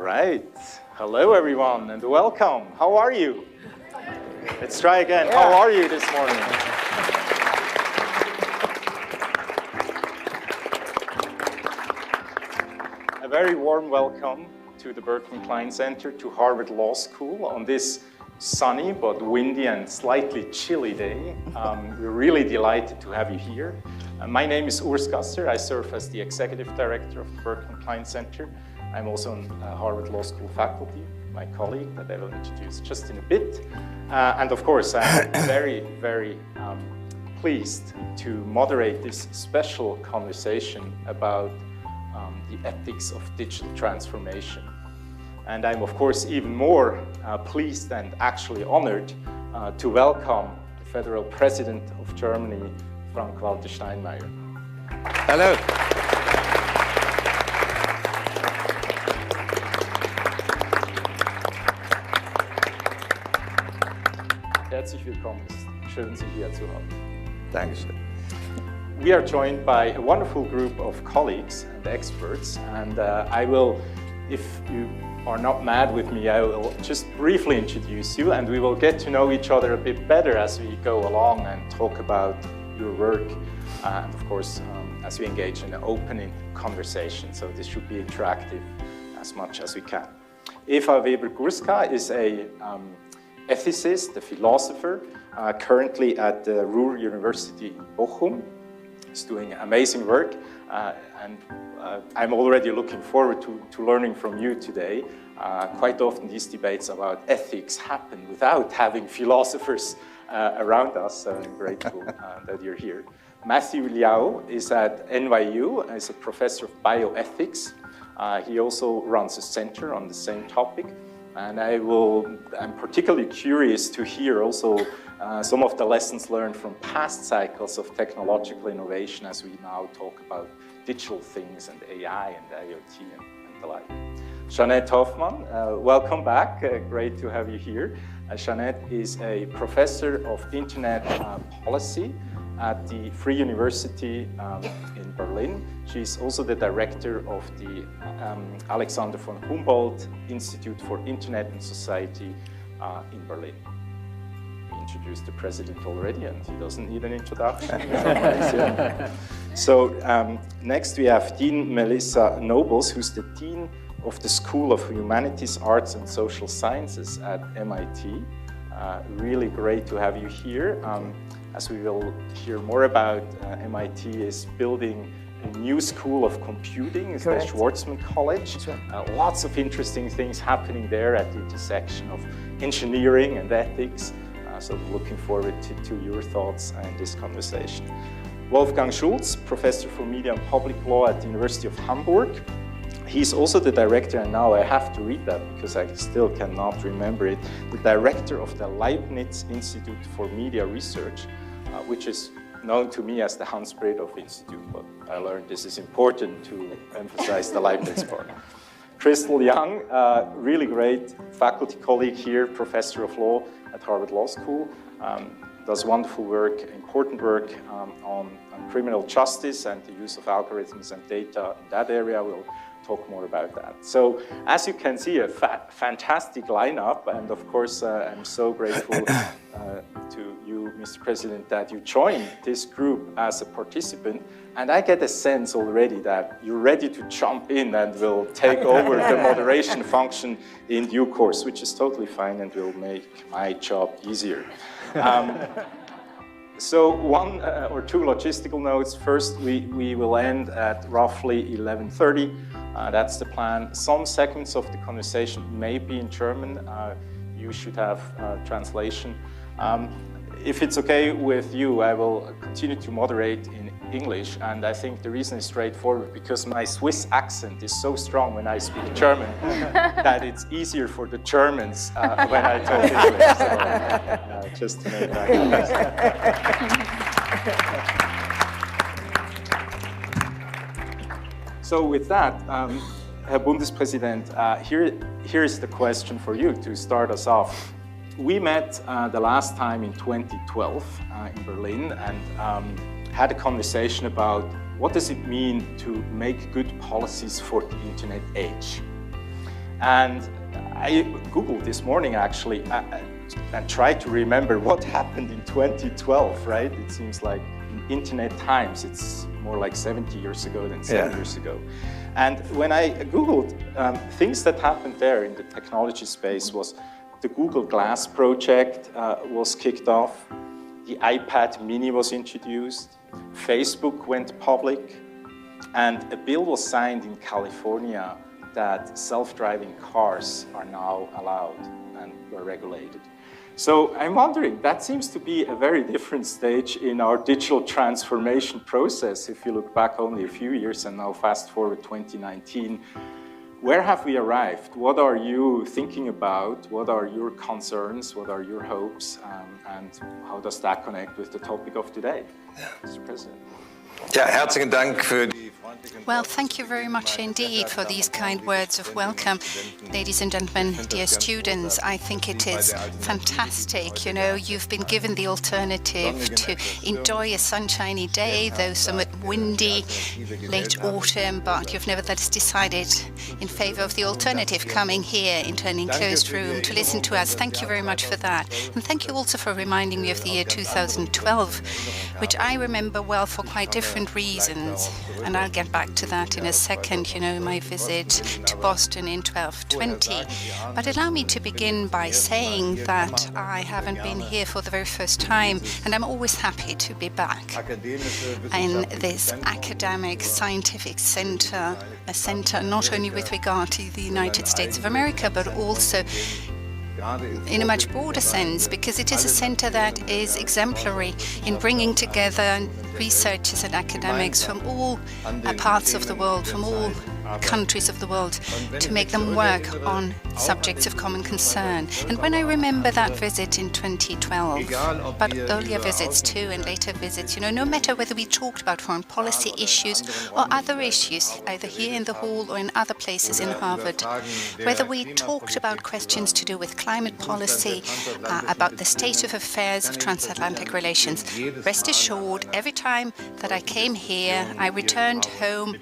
right. Hello, everyone, and welcome. How are you? Let's try again. How are you this morning? A very warm welcome to the Berkman Klein Center, to Harvard Law School on this sunny but windy and slightly chilly day. We're really delighted to have you here. My name is Urs Gasser. I serve as the Executive Director of the Berkman Klein Center. I'm also on Harvard Law School faculty, my colleague that I will introduce just in a bit. And of course, I'm very pleased to moderate this special conversation about the ethics of digital transformation. And I'm, of course, even more pleased and actually honored to welcome the Federal President of Germany, Frank-Walter Steinmeier. Hello. Herzlich willkommen. Schön, Sie hier zu haben. Dankeschön. We are joined by a wonderful group of colleagues and experts, and I will, if you are not mad with me, I will just briefly introduce you, and we will get to know each other a bit better as we go along and talk about your work, and of course, as we engage in an open conversation. So this should be interactive as much as we can. Eva Weber-Gurska is a ethicist, a philosopher, currently at the Ruhr University in Bochum. He's doing amazing work, and I'm already looking forward to learning from you today. Quite often these debates about ethics happen without having philosophers around us, so I'm grateful that you're here. Matthew Liao is at NYU as a professor of bioethics. He also runs a center on the same topic. And I'm particularly curious to hear also some of the lessons learned from past cycles of technological innovation as we now talk about digital things and AI and IoT and the like. Jeanette Hoffmann, welcome back. Great to have you here. Jeanette is a professor of internet policy at the Free University in Berlin. She's also the director of the Alexander von Humboldt Institute for Internet and Society in Berlin. We introduced the president already, and he doesn't need an introduction. So next we have Dean Melissa Nobles, who's the Dean of the School of Humanities, Arts and Social Sciences at MIT. Really great to have you here. As we will hear more about, MIT is building a new school of computing, it's the Schwarzman College. Lots of interesting things happening there at the intersection of engineering and ethics. So looking forward to your thoughts in this conversation. Wolfgang Schulz, Professor for Media and Public Law at the University of Hamburg. He's also the director, and now I have to read that because I still cannot remember it, the director of the Leibniz Institute for Media Research, which is known to me as the Hans Bredow Institute, but I learned this is important to emphasize the Leibniz part. Crystal Young, really great faculty colleague here, professor of law at Harvard Law School, does wonderful work, important work on criminal justice and the use of algorithms and data in that area. We'll talk more about that. So as you can see, a fantastic lineup, and of course I'm so grateful to you, Mr. President, that you joined this group as a participant, and I get a sense already that you're ready to jump in and will take over the moderation function in due course, which is totally fine and will make my job easier. So one or two logistical notes. First, we will end at roughly 11:30. That's the plan. Some segments of the conversation may be in German. You should have translation. If it's okay with you, I will continue to moderate in English. And I think the reason is straightforward, because my Swiss accent is so strong when I speak German that it's easier for the Germans when I talk English. So, just to make that clear. So with that, Herr Bundespräsident, here is the question for you to start us off. We met the last time in 2012 in Berlin and had a conversation about what does it mean to make good policies for the internet age. And I Googled this morning actually and tried to remember what happened in 2012, right? It seems like in internet times, it's more like 70 years ago than 7 years ago. And when I Googled things that happened there in the technology space was the Google Glass project was kicked off, the iPad mini was introduced, Facebook went public, and a bill was signed in California that self-driving cars are now allowed and were regulated. So I'm wondering, that seems to be a very different stage in our digital transformation process if you look back only a few years and now fast forward 2019. Where have we arrived? What are you thinking about? What are your concerns? What are your hopes? And how does that connect with the topic of today, Mr. President? Ja, herzlichen Dank für die Well, thank you very much indeed for these kind words of welcome. Ladies and gentlemen, dear students, I think it is fantastic. You know, you've been given the alternative to enjoy a sunshiny day, though somewhat windy, late autumn, but you've nevertheless decided in favor of the alternative, coming here into an enclosed room to listen to us. Thank you very much for that. And thank you also for reminding me of the year 2012, which I remember well for quite different reasons. And I'll get back to that in a second, you know, my visit to Boston in 1220. But allow me to begin by saying that I haven't been here for the very first time, and I'm always happy to be back in this academic scientific center, a center not only with regard to the United States of America, but also in a much broader sense, because it is a center that is exemplary in bringing together researchers and academics from all parts of the world, from all countries of the world, to make them work on subjects of common concern. And when I remember that visit in 2012, but earlier visits too and later visits, you know, no matter whether we talked about foreign policy issues or other issues, either here in the hall or in other places in Harvard, whether we talked about questions to do with climate policy, about the state of affairs of transatlantic relations, rest assured, every time that I came here, I returned home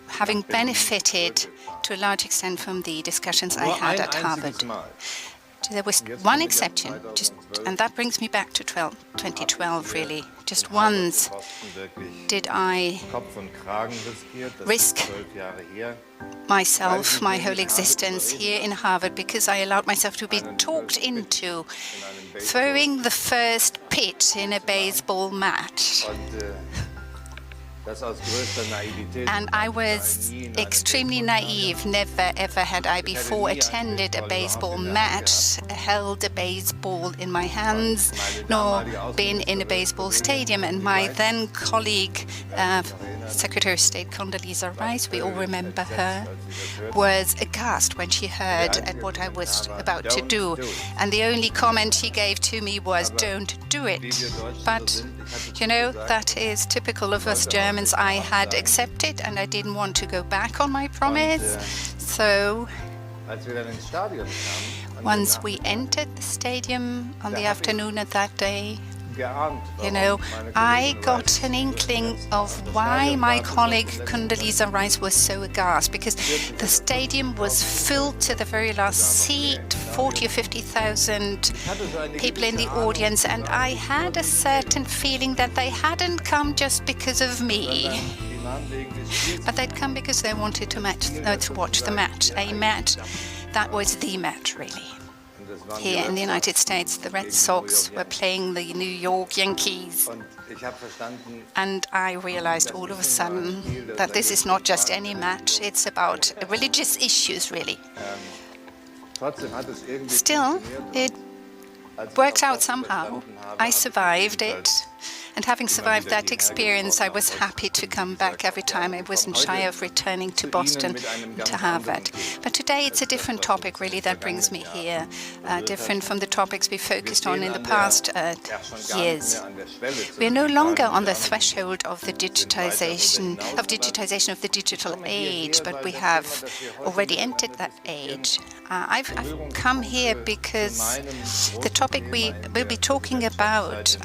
having benefited to a large extent from the discussions I had at Harvard. There was one exception, and that brings me back to 2012, really. Just once did I risk myself, my whole existence here in Harvard, because I allowed myself to be talked into throwing the first pitch in a baseball match. And I was extremely naive. Never ever had I before attended a baseball match, held a baseball in my hands, nor been in a baseball stadium. And my then colleague, Secretary of State Condoleezza Rice, we all remember her, was aghast when she heard at what I was about to do. And the only comment she gave to me was, "Don't do it." But, you know, that is typical of us Germans. I had accepted and I didn't want to go back on my promise. So once we entered the stadium on the afternoon of that day, you know, I got an inkling of why my colleague Condoleezza Rice was so aghast, because the stadium was filled to the very last seat, 40 or 50,000 people in the audience, and I had a certain feeling that they hadn't come just because of me, but they'd come because they wanted to watch the match, a match that was the match, really. Here in the United States, the Red Sox were playing the New York Yankees. And I realized all of a sudden that this is not just any match, it's about religious issues, really. Still, it worked out somehow. I survived it. And having survived that experience, I was happy to come back every time. I wasn't shy of returning to Boston, to Harvard. But today it's a different topic, really, that brings me here, different from the topics we focused on in the past years. We are no longer on the threshold of the digitization of the digital age, but we have already entered that age. I've come here because the topic we will be talking about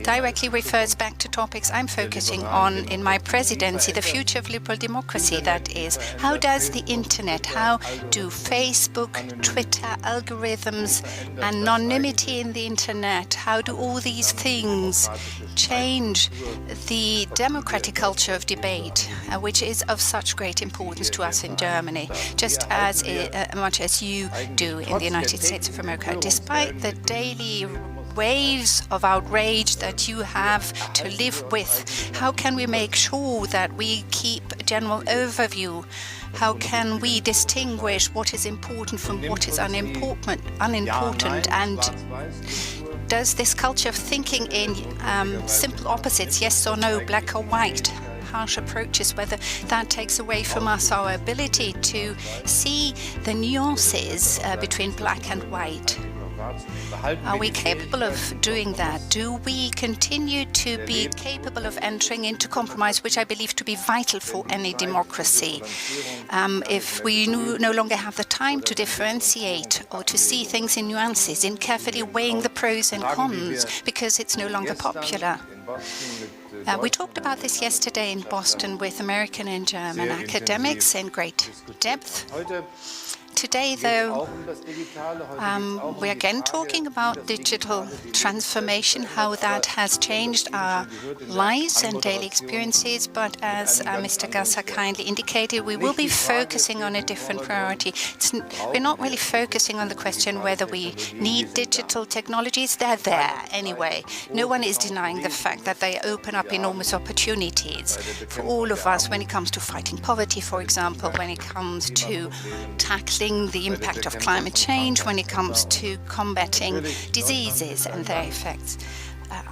directly refers back to topics I'm focusing on in my presidency, the future of liberal democracy, that is. How does the internet, how do Facebook, Twitter, algorithms, anonymity in the internet, how do all these things change the democratic culture of debate, which is of such great importance to us in Germany, just as much as you do in the United States of America. Despite the daily waves of outrage that you have to live with, how can we make sure that we keep a general overview? How can we distinguish what is important from what is unimportant? And does this culture of thinking in simple opposites, yes or no, black or white, harsh approaches, whether that takes away from us our ability to see the nuances between black and white? Are we capable of doing that? Do we continue to be capable of entering into compromise, which I believe to be vital for any democracy? If we no longer have the time to differentiate or to see things in nuances, in carefully weighing the pros and cons, because it's no longer popular. We talked about this yesterday in Boston with American and German academics in great depth. Today, though, we're again talking about digital transformation, how that has changed our lives and daily experiences. But as Mr. Gasser kindly indicated, we will be focusing on a different priority. We're not really focusing on the question whether we need digital technologies. They're there anyway. No one is denying the fact that they open up enormous opportunities for all of us when it comes to fighting poverty, for example, when it comes to tackling the impact of climate change, when it comes to combating diseases and their effects.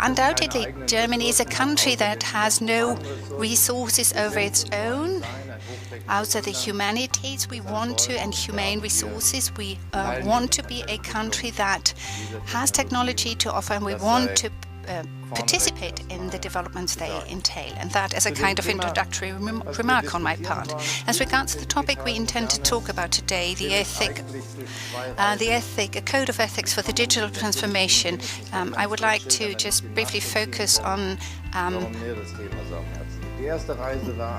Undoubtedly, Germany is a country that has no resources over its own. Outside the humanities we want to, and humane resources, we want to be a country that has technology to offer, and we want to participate in the developments they entail, and that as a kind of introductory remark on my part. As regards to the topic we intend to talk about today, a code of ethics for the digital transformation, I would like to just briefly focus on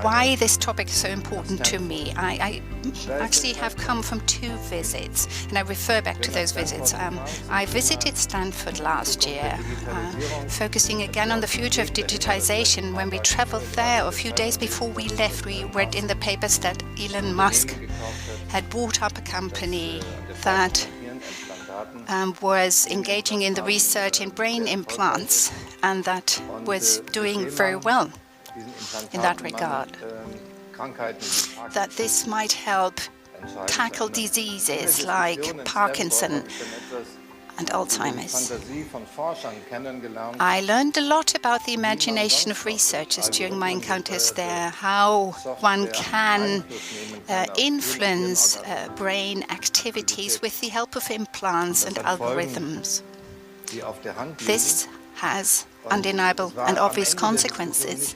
why this topic is so important to me. I actually have come from 2 visits, and I refer back to those visits. I visited Stanford last year, focusing again on the future of digitization. When we traveled there, a few days before we left, we read in the papers that Elon Musk had bought up a company that was engaging in the research in brain implants, and that was doing very well in that regard, that this might help tackle diseases like Parkinson and Alzheimer's. I learned a lot about the imagination of researchers during my encounters there, how one can influence brain activities with the help of implants and algorithms. This has undeniable and obvious consequences.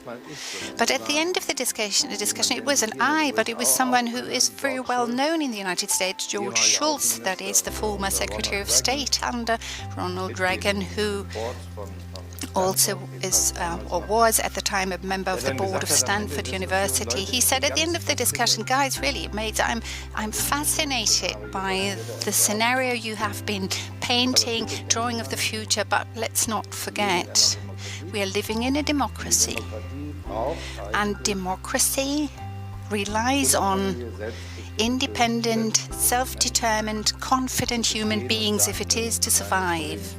But at the end of the discussion, it wasn't I, but it was someone who is very well known in the United States, George Shultz, that is the former Secretary of State under Ronald Reagan, who also is or was at the time a member of the board of Stanford University. He said at the end of the discussion, guys, really, mates, I'm fascinated by the scenario you have been painting, drawing of the future, but let's not forget, we are living in a democracy, and democracy relies on independent, self-determined, confident human beings if it is to survive.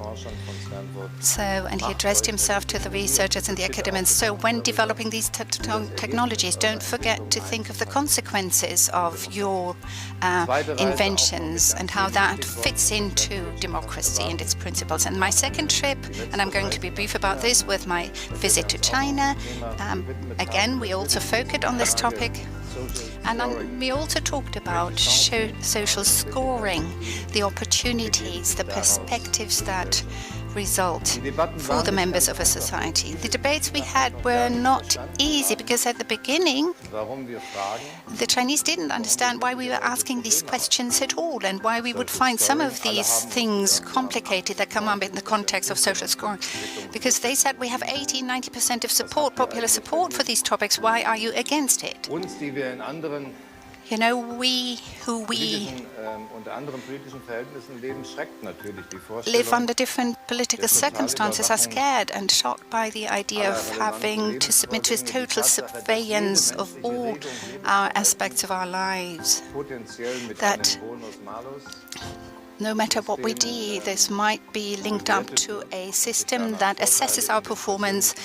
So, and he addressed himself to the researchers and the academics. So when developing these technologies, don't forget to think of the consequences of your inventions and how that fits into democracy and its principles. And my second trip, and I'm going to be brief about this, with my visit to China. Again, we also focused on this topic. And we also talked about social scoring, the opportunities, the perspectives that result for the members of a society. The debates we had were not easy because at the beginning, the Chinese didn't understand why we were asking these questions at all and why we would find some of these things complicated that come up in the context of social scoring. Because they said we have 80-90% of support, popular support for these topics. Why are you against it? You know, we live under different political circumstances are scared and shocked by the idea of having to submit to total surveillance of all our aspects of our lives. That no matter what we do, this might be linked up to a system that assesses our performance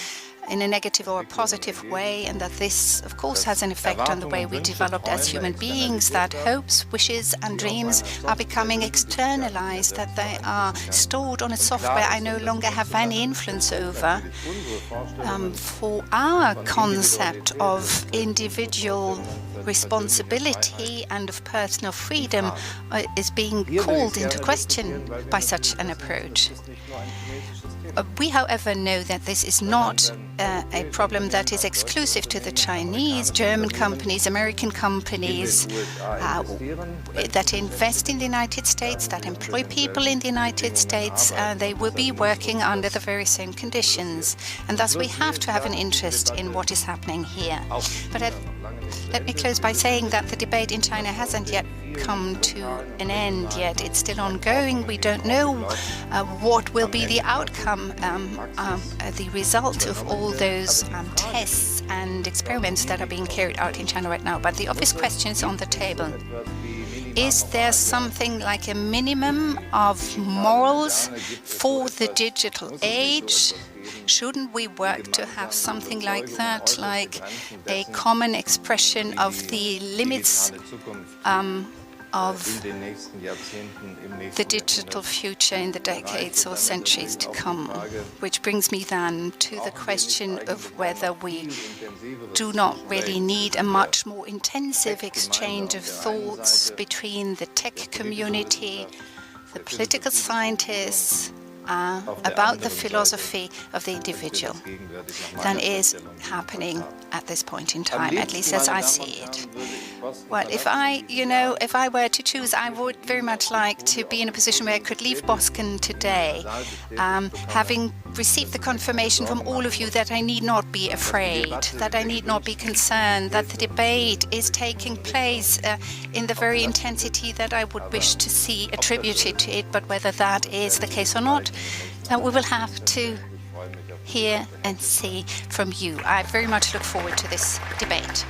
in a negative or a positive way, and that this, of course, has an effect on the way we developed as human beings, that hopes, wishes and dreams are becoming externalized, that they are stored on a software I no longer have any influence over. For our concept of individual responsibility and of personal freedom is being called into question by such an approach. We, however, know that this is not a problem that is exclusive to the Chinese. German companies, American companies that invest in the United States, that employ people in the United States, they will be working under the very same conditions. And thus we have to have an interest in what is happening here. But let me close by saying that the debate in China hasn't yet come to an end yet. It's still ongoing. We don't know what will be the outcome, the result of all those tests and experiments that are being carried out in China right now. But the obvious question is on the table. Is there something like a minimum of morals for the digital age? Shouldn't we work to have something like that, like a common expression of the limits of the digital future in the decades or centuries to come? Which brings me then to the question of whether we do not really need a much more intensive exchange of thoughts between the tech community, the political scientists, about the philosophy of the individual than is happening at this point in time, at least as I see it. Well, if I were to choose, I would very much like to be in a position where I could leave Boston today, having received the confirmation from all of you that I need not be afraid, that I need not be concerned, that the debate is taking place in the very intensity that I would wish to see attributed to it, but whether that is the case or not, we will have to hear and see from you. I very much look forward to this debate.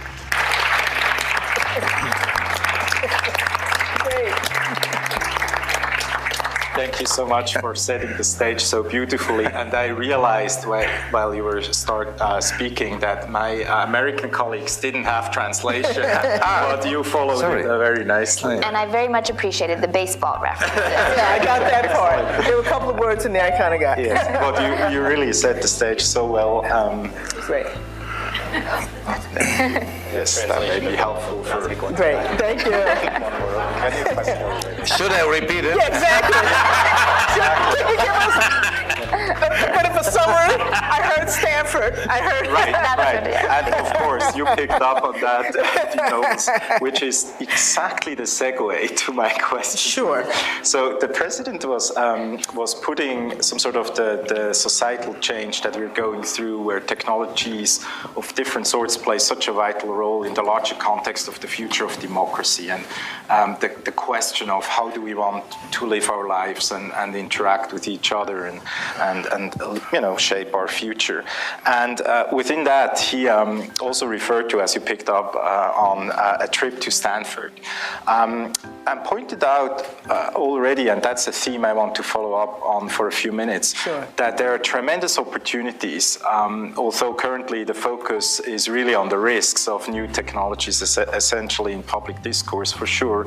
Thank you so much for setting the stage so beautifully. And I realized while you were speaking that my American colleagues didn't have translation, but you followed it very nicely. And I very much appreciated the baseball reference. Yeah, I got that part. There were a couple of words in there I kind of got. Yes, but you really set the stage so well. Great. Yes, that may be helpful for people. Great, thank you. Should I repeat it? Yeah, exactly. Can you give us, but if a summary, I heard Stanford. I heard right. And of course, you picked up on that notes, which is exactly the segue to my question. Sure. So the president was putting some sort of the societal change that we're going through, where technologies of different sorts play such a vital role in the larger context of the future of democracy, and the question of how do we want to live our lives and interact with each other and shape our future. And within that, he also referred to, as you picked up on, a trip to Stanford, and pointed out already, and that's a theme I want to follow up on for a few minutes, sure, that there are tremendous opportunities, although currently the focus is really on the risks of new technologies, essentially in public discourse for sure,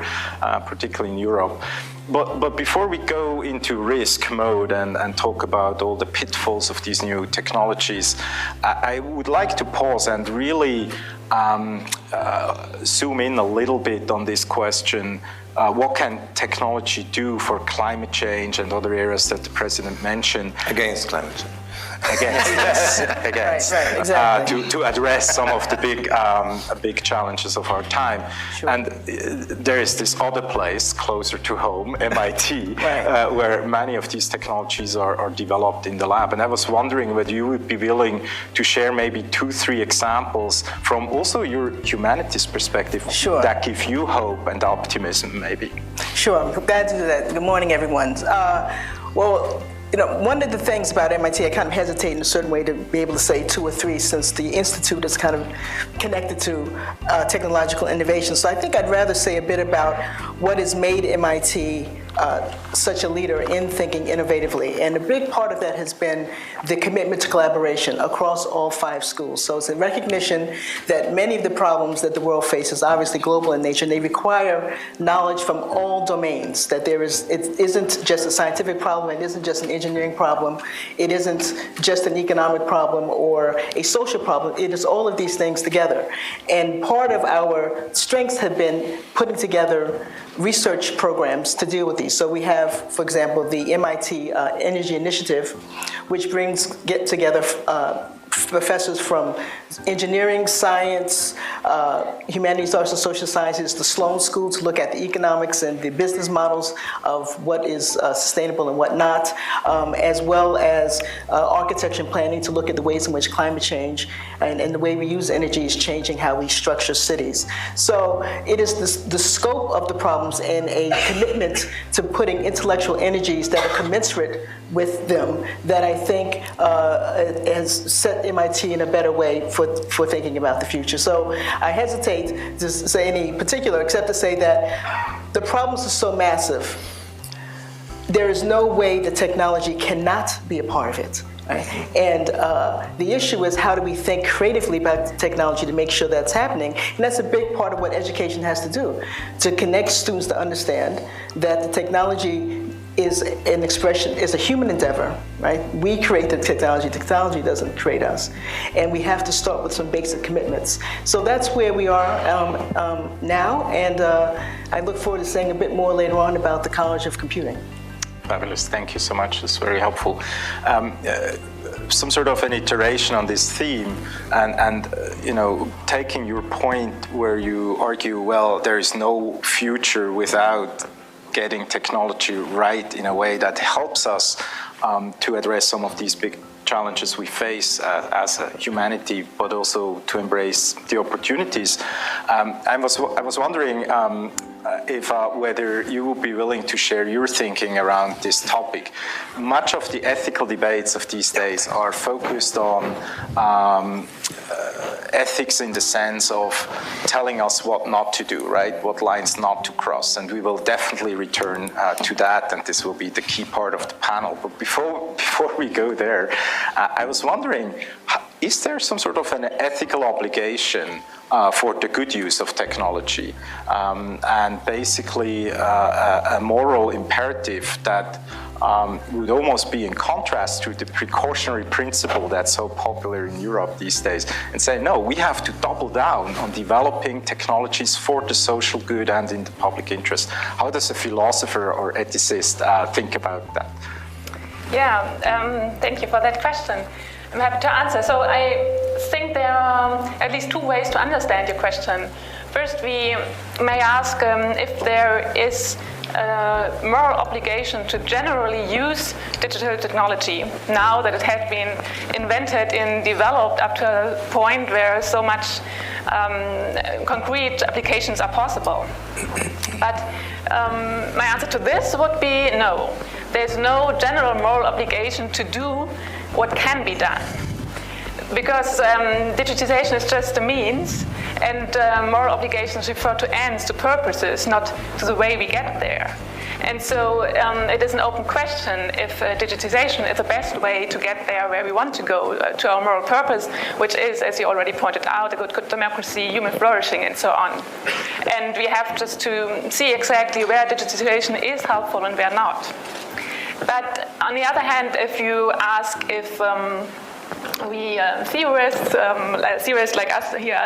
particularly in Europe. But before we go into risk mode and talk about all the pitfalls of these new technologies, I would like to pause and really zoom in a little bit on this question. What can technology do for climate change and other areas that the President mentioned? Against climate change. Against, yes, against, right, exactly. to address some of the big challenges of our time. Sure. And there is this other place closer to home, MIT, Right. where many of these technologies are developed in the lab. And I was wondering whether you would be willing to share maybe 2-3 examples from also your humanities perspective Sure. that give you hope and optimism, maybe. Sure, I'm glad to do that. Good morning, everyone. Well, you know, one of the things about MIT, I kind of hesitate in a certain way to be able to say 2 or 3 since the Institute is kind of connected to technological innovation. So I think I'd rather say a bit about what has made MIT such a leader in thinking innovatively. And a big part of that has been the commitment to collaboration across all 5 schools. So it's a recognition that many of the problems that the world faces, obviously global in nature, and they require knowledge from all domains, that it isn't just a scientific problem, it isn't just an engineering problem, it isn't just an economic problem or a social problem, it is all of these things together. And part of our strengths have been putting together research programs to deal with these. So we have, for example, the MIT Energy Initiative, which get together professors from engineering, science, humanities, arts, and social sciences, the Sloan School to look at the economics and the business models of what is sustainable and what not, as well as architecture and planning to look at the ways in which climate change and the way we use energy is changing how we structure cities. So it is the scope of the problems and a commitment to putting intellectual energies that are commensurate with them that I think has set MIT in a better way for thinking about the future. So I hesitate to say any particular, except to say that the problems are so massive. There is no way that technology cannot be a part of it. Right? And the issue is, how do we think creatively about technology to make sure that's happening? And that's a big part of what education has to do, to connect students to understand that the technology is an expression, is a human endeavor, right? We create the technology doesn't create us. And we have to start with some basic commitments. So that's where we are now, and I look forward to saying a bit more later on about the College of Computing. Fabulous, thank you so much, it's very helpful. Some sort of an iteration on this theme, and you know, taking your point where you argue, well, there is no future without getting technology right in a way that helps us to address some of these big challenges we face as a humanity, but also to embrace the opportunities. I was wondering if whether you would be willing to share your thinking around this topic. Much of the ethical debates of these days are focused on ethics in the sense of telling us what not to do, right? What lines not to cross, and we will definitely return to that, and this will be the key part of the panel. But before we go there, I was wondering, is there some sort of an ethical obligation for the good use of technology, and basically a moral imperative that would almost be in contrast to the precautionary principle that's so popular in Europe these days, and say, no, we have to double down on developing technologies for the social good and in the public interest. How does a philosopher or ethicist think about that? Yeah, thank you for that question. I'm happy to answer. So I think there are at least 2 ways to understand your question. First, we may ask if there is a moral obligation to generally use digital technology now that it has been invented and developed up to a point where so much concrete applications are possible. But my answer to this would be no. There's no general moral obligation to do what can be done, because digitization is just a means, and moral obligations refer to ends, to purposes, not to the way we get there. And so it is an open question if digitization is the best way to get there where we want to go, to our moral purpose, which is, as you already pointed out, a good democracy, human flourishing, and so on. And we have just to see exactly where digitization is helpful and where not. But on the other hand, if you ask if we theorists like us here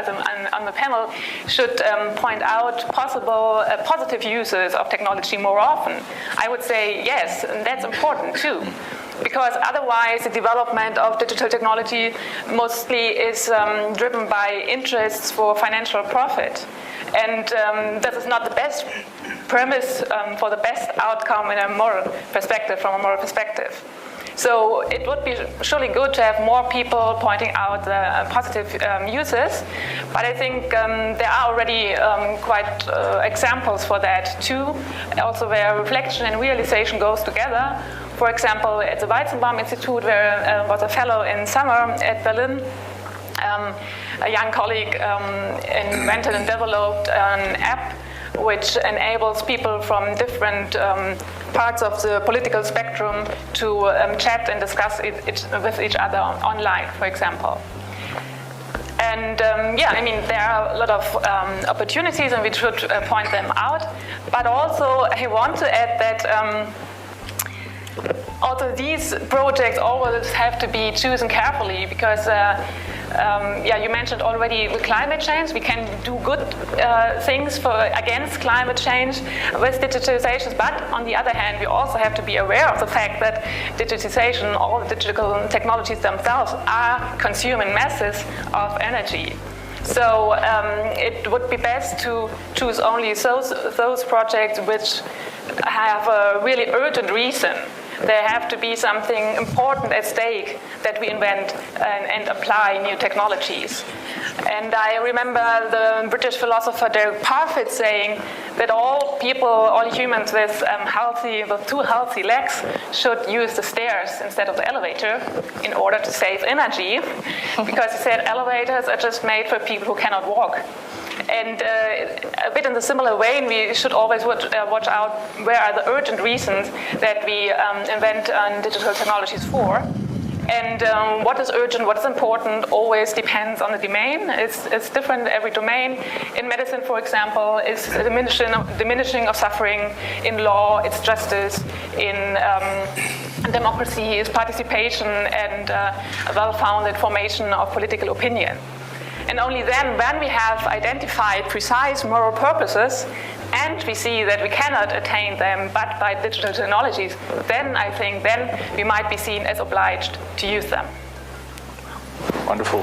on the panel should point out possible positive uses of technology more often. I would say yes, and that's important too. Because otherwise the development of digital technology mostly is driven by interests for financial profit. And that is not the best premise for the best outcome in a moral perspective, from a moral perspective. So it would be surely good to have more people pointing out the positive uses, but I think there are already quite examples for that too, also where reflection and realization goes together. For example, at the Weizenbaum Institute, where I was a fellow in summer at Berlin, a young colleague invented and developed an app which enables people from different parts of the political spectrum to chat and discuss it with each other online, for example. And yeah, I mean, there are a lot of opportunities and we should point them out. But also, I want to add that also these projects always have to be chosen carefully because yeah, you mentioned already the climate change. We can do good things against climate change with digitalization, but on the other hand, we also have to be aware of the fact that digitization, all the digital technologies themselves are consuming masses of energy. So it would be best to choose only those projects which have a really urgent reason. There have to be something important at stake that we invent and apply new technologies. And I remember the British philosopher Derek Parfit saying that all people, all humans with two healthy legs should use the stairs instead of the elevator in order to save energy, because he said elevators are just made for people who cannot walk. And a bit in the similar vein, we should always watch out where are the urgent reasons that we invent digital technologies for. And what is urgent, what is important, always depends on the domain. It's different in every domain. In medicine, for example, it's diminishing of suffering. In law, it's justice. In democracy, it's participation and a well-founded formation of political opinion. And only then, when we have identified precise moral purposes and we see that we cannot attain them but by digital technologies, then I think we might be seen as obliged to use them. Wonderful.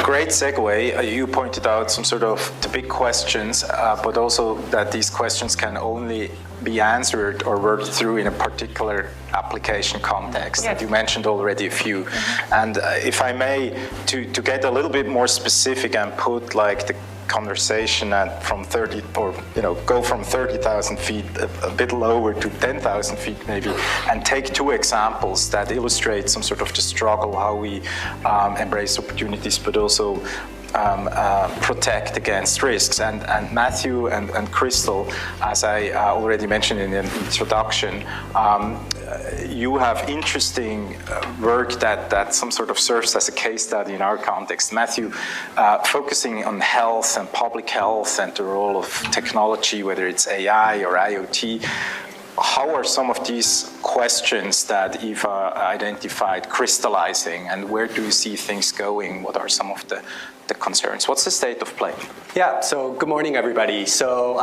Great segue. You pointed out some sort of the big questions, but also that these questions can only be answered or worked through in a particular application context. Yes. And you mentioned already a few. Mm-hmm. And if I may, to get a little bit more specific and put like the conversation at from 30 or go from 30,000 feet a bit lower to 10,000 feet maybe, and take two examples that illustrate some sort of the struggle, how we embrace opportunities but also protect against risks. And Matthew and Crystal, as I already mentioned in the introduction, you have interesting work that some sort of serves as a case study in our context. Matthew, focusing on health and public health and the role of technology, whether it's AI or IoT. How are some of these questions that Eva identified crystallizing, and where do you see things going? What are some of the concerns? What's the state of play? Yeah, so good morning, everybody. So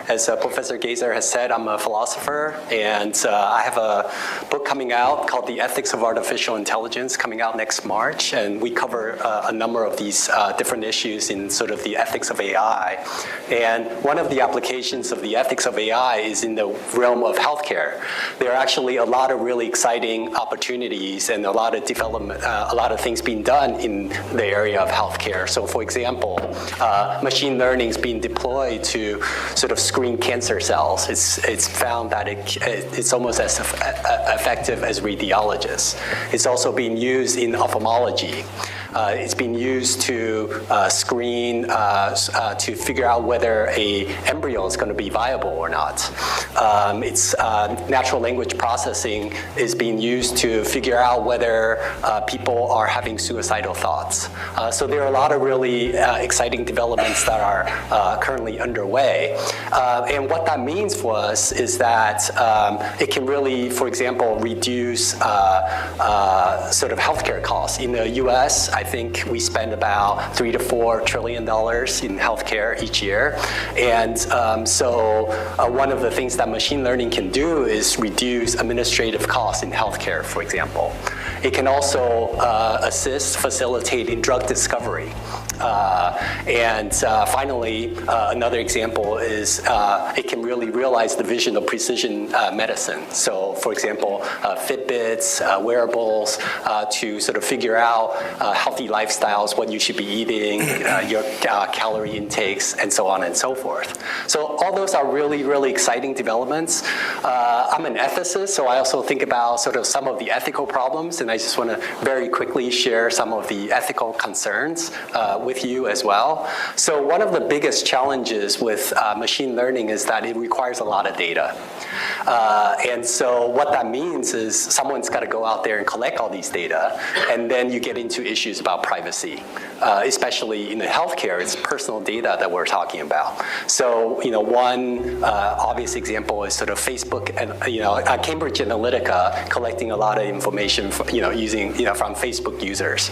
as Professor Gazer has said, I'm a philosopher, and I have a book coming out called The Ethics of Artificial Intelligence, coming out next March, and we cover a number of these different issues in sort of the ethics of AI. And one of the applications of the ethics of AI is in the realm of healthcare. There are actually a lot of really exciting opportunities and a lot of development, a lot of things being done in the area of healthcare. So for example, machine learning is being deployed to sort of screen cancer cells. It's found that it's almost as effective as radiologists. It's also being used in ophthalmology. It's being used to screen, to figure out whether an embryo is going to be viable or not. It's natural language processing is being used to figure out whether people are having suicidal thoughts. So there are a lot of really exciting developments that are currently underway. And what that means for us is that it can really, for example, reduce sort of healthcare costs. In the US, I think we spend about $3 to $4 trillion in healthcare each year. And so one of the things that machine learning can do is reduce administrative costs in healthcare, for example. It can also facilitate in drug discovery. Finally, another example is it can really realize the vision of precision medicine. So, for example, Fitbits, wearables, to sort of figure out healthy lifestyles, what you should be eating, your calorie intakes, and so on and so forth. So all those are really, really exciting developments. I'm an ethicist, so I also think about sort of some of the ethical problems, and I just want to very quickly share some of the ethical concerns with you as well. So one of the biggest challenges with machine learning is that it requires a lot of data. And so what that means is someone's got to go out there and collect all these data, and then you get into issues about privacy. Especially in the healthcare, it's personal data that we're talking about. So, one obvious example is sort of Facebook and, Cambridge Analytica collecting a lot of information, using, from Facebook users.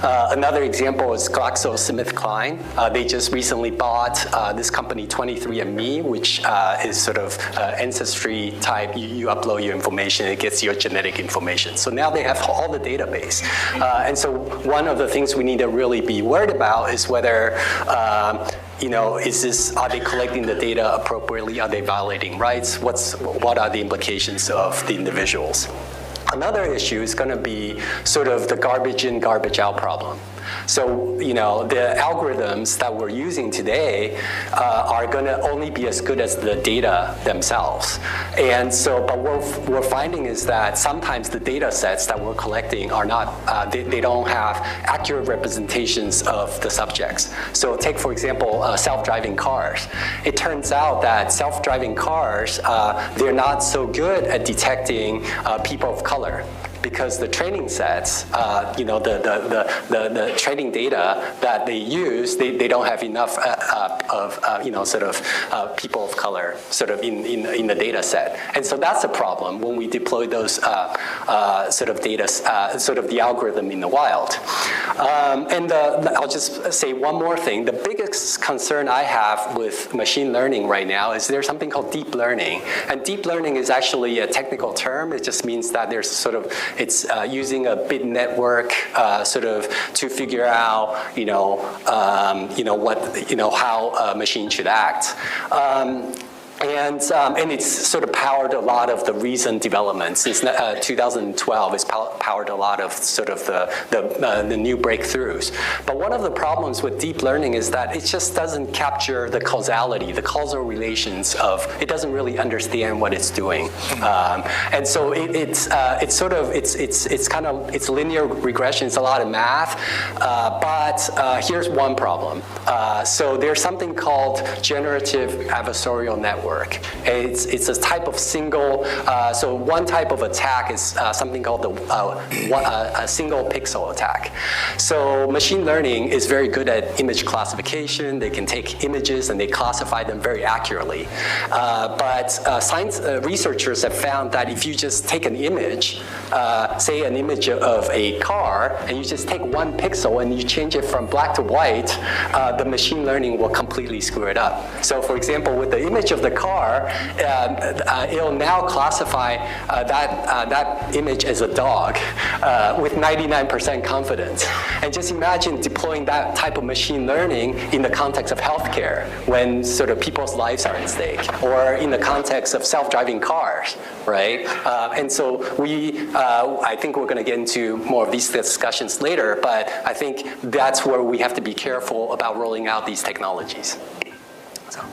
Another example is GlaxoSmithKline. They just recently bought this company 23andMe, which is sort of ancestry type. You upload your information, it gets your genetic information. So now they have all the database. And so one of the things we need to really be worried about is whether are they collecting the data appropriately? Are they violating rights? What are the implications of the individuals? Another issue is going to be sort of the garbage in, garbage out problem. So, the algorithms that we're using today are going to only be as good as the data themselves. And so, but what we're finding is that sometimes the data sets that we're collecting are not, they don't have accurate representations of the subjects. So take, for example, self-driving cars. It turns out that self-driving cars, they're not so good at detecting people of color, because the training sets, the training data that they use, they don't have enough of people of color sort of in the data set, and so that's a problem when we deploy those sort of data, sort of the algorithm in the wild. I'll just say one more thing. The biggest concern I have with machine learning right now is there's something called deep learning, and deep learning is actually a technical term. It just means that there's sort of it's using a big network sort of to figure out, how a machine should act. And it's sort of powered a lot of the recent developments. Since 2012, it's powered a lot of sort of the new breakthroughs. But one of the problems with deep learning is that it just doesn't capture the causality, the causal relations of. It doesn't really understand what it's doing, and so it's linear regression. It's a lot of math, but here's one problem. So there's something called generative adversarial network. It's a type of single, so one type of attack is something called a single pixel attack. So machine learning is very good at image classification. They can take images and they classify them very accurately. But researchers have found that if you just take an image, say an image of a car, and you just take one pixel and you change it from black to white, the machine learning will completely screw it up. So for example, with the image of the car, it'll now classify that image as a dog with 99% confidence. And just imagine deploying that type of machine learning in the context of healthcare, when sort of people's lives are at stake, or in the context of self-driving cars, right? And so I think we're going to get into more of these discussions later, but I think that's where we have to be careful about rolling out these technologies. So.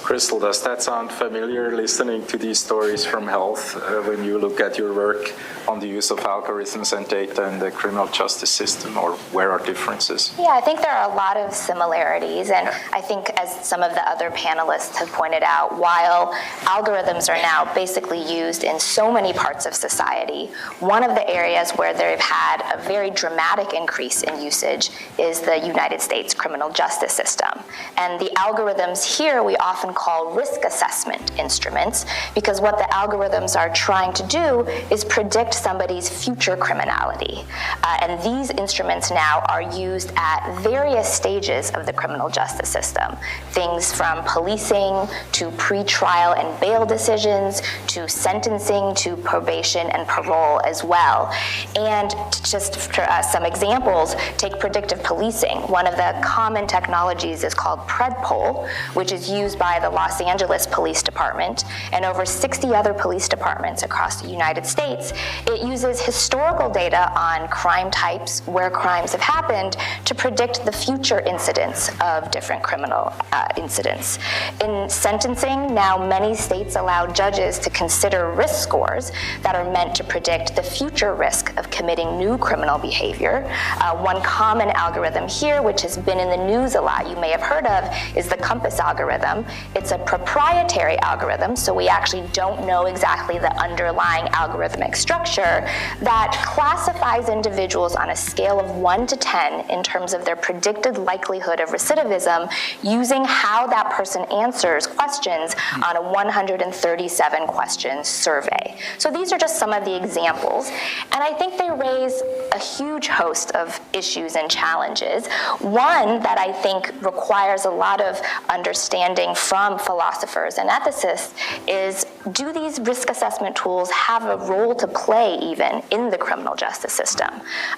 Crystal, does that sound familiar, listening to these stories from health, when you look at your work on the use of algorithms and data in the criminal justice system, or where are differences? Yeah, I think there are a lot of similarities, and I think, as some of the other panelists have pointed out, while algorithms are now basically used in so many parts of society, one of the areas where they've had a very dramatic increase in usage is the United States criminal justice system. And the algorithms here we often call risk assessment instruments, because what the algorithms are trying to do is predict somebody's future criminality. And these instruments now are used at various stages of the criminal justice system. Things from policing to pretrial and bail decisions to sentencing to probation and parole as well. And just for some examples, take predictive policing. One of the common technologies is called PredPol, which is used by the Los Angeles Police Department and over 60 other police departments across the United States. It uses historical data on crime types, where crimes have happened, to predict the future incidents of different criminal incidents. In sentencing, now many states allow judges to consider risk scores that are meant to predict the future risk of committing new criminal behavior. One common algorithm here, which has been in the news a lot, you may have heard of, is the COMPASS algorithm. It's a proprietary algorithm, so we actually don't know exactly the underlying algorithmic structure, that classifies individuals on a scale of 1 to 10 in terms of their predicted likelihood of recidivism using how that person answers questions on a 137 questions survey. So these are just some of the examples, and I think they raise a huge host of issues and challenges. One that I think requires a lot of understanding from philosophers and ethicists is, do these risk assessment tools have a role to play even in the criminal justice system?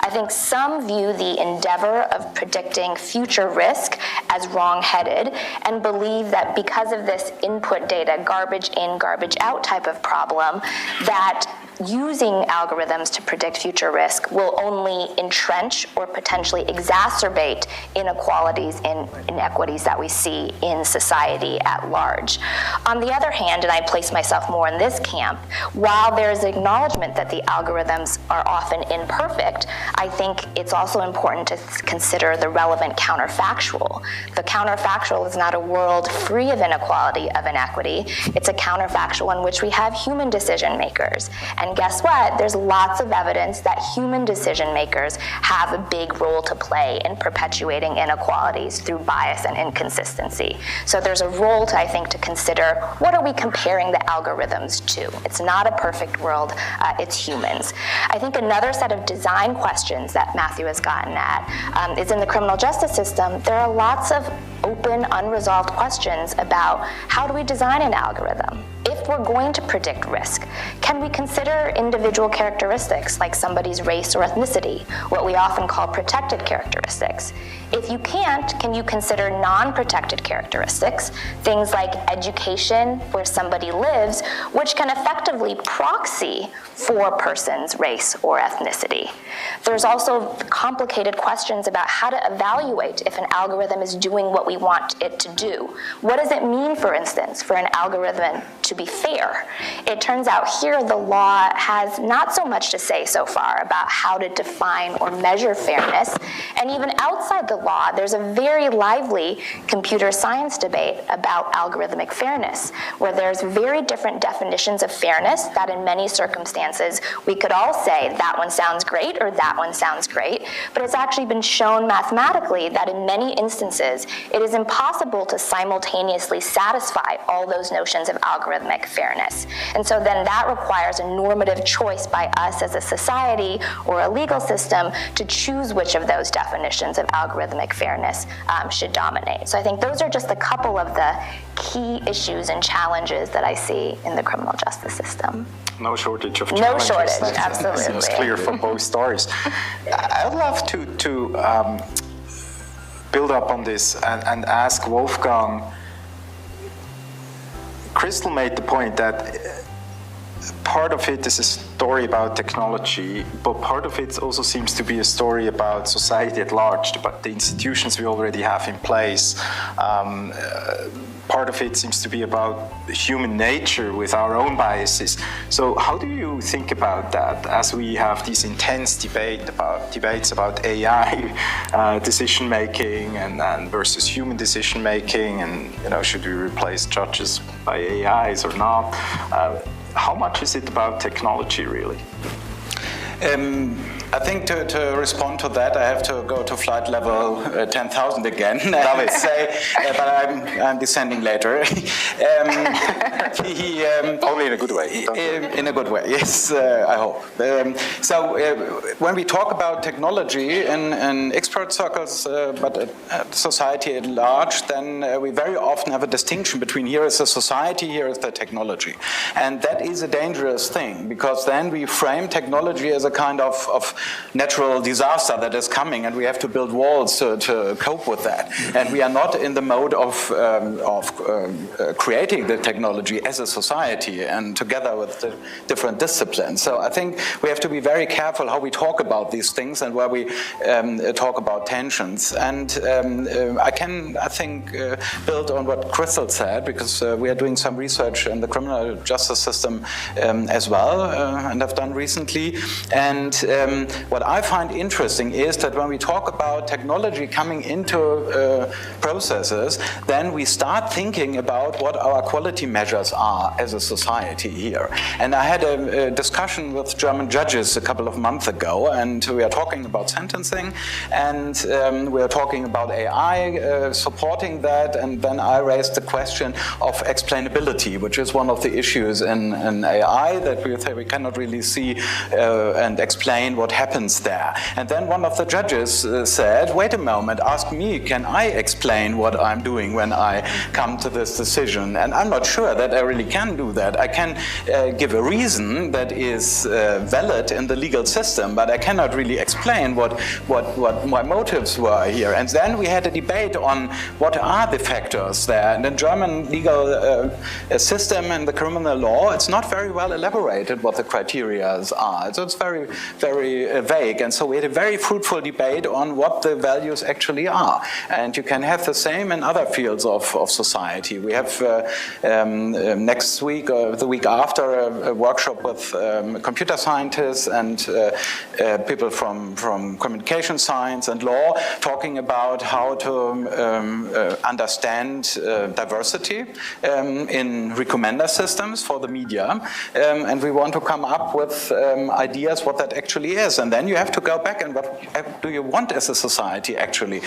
I think some view the endeavor of predicting future risk as wrong-headed and believe that because of this input data, garbage in, garbage out type of problem, that using algorithms to predict future risk will only entrench or potentially exacerbate inequalities and inequities that we see in society at large. On the other hand, and I place myself more in this camp, while there is acknowledgement that the algorithms are often imperfect, I think it's also important to consider the relevant counterfactual. The counterfactual is not a world free of inequality, of inequity. It's a counterfactual in which we have human decision makers. And guess what? There's lots of evidence that human decision makers have a big role to play in perpetuating inequalities through bias and inconsistency. So there's a role, I think, to consider, what are we comparing the algorithms to? It's not a perfect world, it's humans. I think another set of design questions that Matthew has gotten at is, in the criminal justice system, there are lots of open, unresolved questions about how do we design an algorithm? If we're going to predict risk, can we consider individual characteristics like somebody's race or ethnicity, what we often call protected characteristics? If you can't, can you consider non-protected characteristics, things like education, where somebody lives, which can effectively proxy for a person's race or ethnicity? There's also complicated questions about how to evaluate if an algorithm is doing what we want it to do. What does it mean, for instance, for an algorithm to be fair? It turns out here the law has not so much to say so far about how to define or measure fairness, and even outside the law, there's a very lively computer science debate about algorithmic fairness, where there's very different definitions of fairness that in many circumstances we could all say that one sounds great or that one sounds great, but it's actually been shown mathematically that in many instances it is impossible to simultaneously satisfy all those notions of algorithmic fairness. And so then that requires a normative choice by us as a society or a legal system to choose which of those definitions of algorithmic fairness should dominate. So I think those are just a couple of the key issues and challenges that I see in the criminal justice system. No shortage of challenges. No shortage, That's absolutely. It's clear from both stories. I'd love to build up on this and ask Wolfgang. Crystal made the point that part of it is a story about technology, but part of it also seems to be a story about society at large, about the institutions we already have in place. Part of it seems to be about human nature with our own biases. So how do you think about that as we have these intense debates about AI decision making and versus human decision making, and should we replace judges by AIs or not? How much is it about technology really? I think to respond to that, I have to go to flight level 10,000 again. I would say, but I'm descending later. Only in a good way. In a good way, yes, I hope. So when we talk about technology in expert circles, but society at large, then we very often have a distinction between here is the society, here is the technology. And that is a dangerous thing, because then we frame technology as a kind of natural disaster that is coming, and we have to build walls to cope with that. And we are not in the mode of creating the technology as a society and together with the different disciplines. So I think we have to be very careful how we talk about these things and where we talk about tensions. And I think, build on what Crystal said, because we are doing some research in the criminal justice system as well, and have done recently. And what I find interesting is that when we talk about technology coming into processes, then we start thinking about what our quality measures are as a society here. And I had a discussion with German judges a couple of months ago, and we are talking about sentencing, and we are talking about AI supporting that, and then I raised the question of explainability, which is one of the issues in AI, that we cannot really see and explain what happens there. And then one of the judges said, wait a moment, ask me, can I explain what I'm doing when I come to this decision? And I'm not sure that I really can do that. I can give a reason that is valid in the legal system, but I cannot really explain what my motives were here. And then we had a debate on what are the factors there. And in German legal system and the criminal law, it's not very well elaborated what the criteria are. So it's very, very vague. And so we had a very fruitful debate on what the values actually are. And you can have the same in other fields of society. We have next week or the week after a workshop with computer scientists and people from communication science and law, talking about how to understand diversity in recommender systems for the media. And we want to come up with ideas what that actually is. And then you have to go back and what do you want as a society actually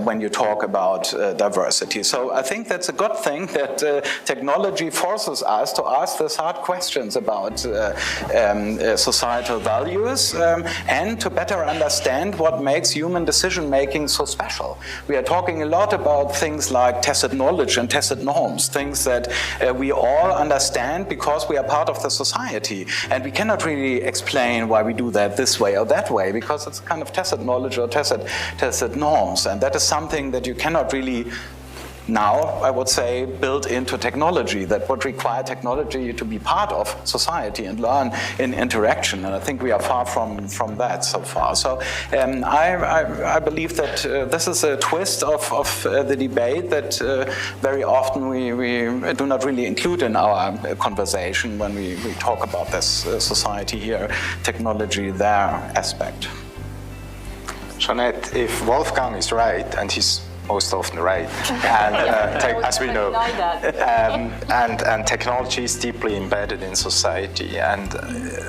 when you talk about diversity. So I think that's a good thing that technology forces us to ask these hard questions about societal values and to better understand what makes human decision making so special. We are talking a lot about things like tacit knowledge and tacit norms, things that we all understand because we are part of the society, and we cannot really explain why we do that this way or that way, because it's kind of tacit knowledge or tacit norms, and that is something that you cannot really now, I would say, built into technology, that would require technology to be part of society and learn in interaction. And I think we are far from that so far. So I believe that this is a twist of the debate that very often we do not really include in our conversation when we talk about this society here, technology there aspect. Jeanette, if Wolfgang is right, and he's most often right, and as we know, and technology is deeply embedded in society. And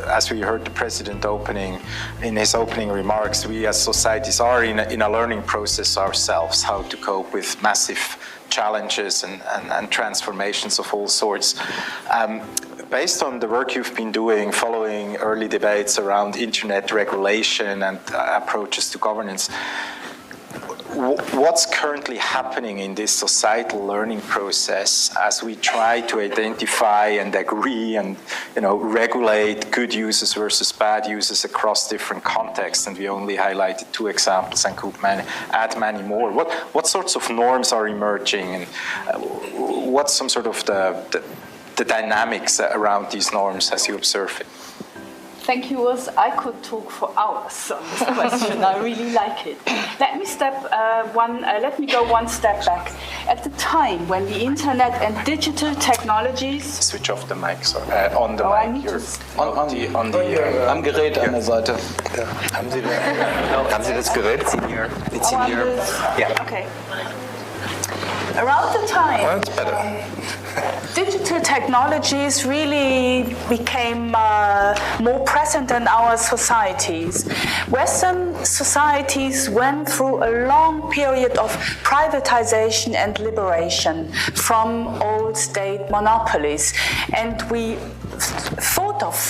as we heard the President in his opening remarks, we as societies are in a learning process ourselves, how to cope with massive challenges and transformations of all sorts. Based on the work you've been doing, following early debates around internet regulation and approaches to governance, what's currently happening in this societal learning process as we try to identify and agree and regulate good uses versus bad uses across different contexts? And we only highlighted 2 examples and could add many more. What sorts of norms are emerging, and what's some sort of the dynamics around these norms as you observe it? Thank you, Urs. I could talk for hours on this question. I really like it. Let me go one step back. At the time when the internet and digital technologies... Switch off the mic, sorry. On the mic here. Am Gerät an der Seite. Haben Sie das Gerät? It's in here. Yeah. Okay. Around the time, Well, it's better. digital technologies really became more present in our societies. Western societies went through a long period of privatization and liberation from old state monopolies, and we thought of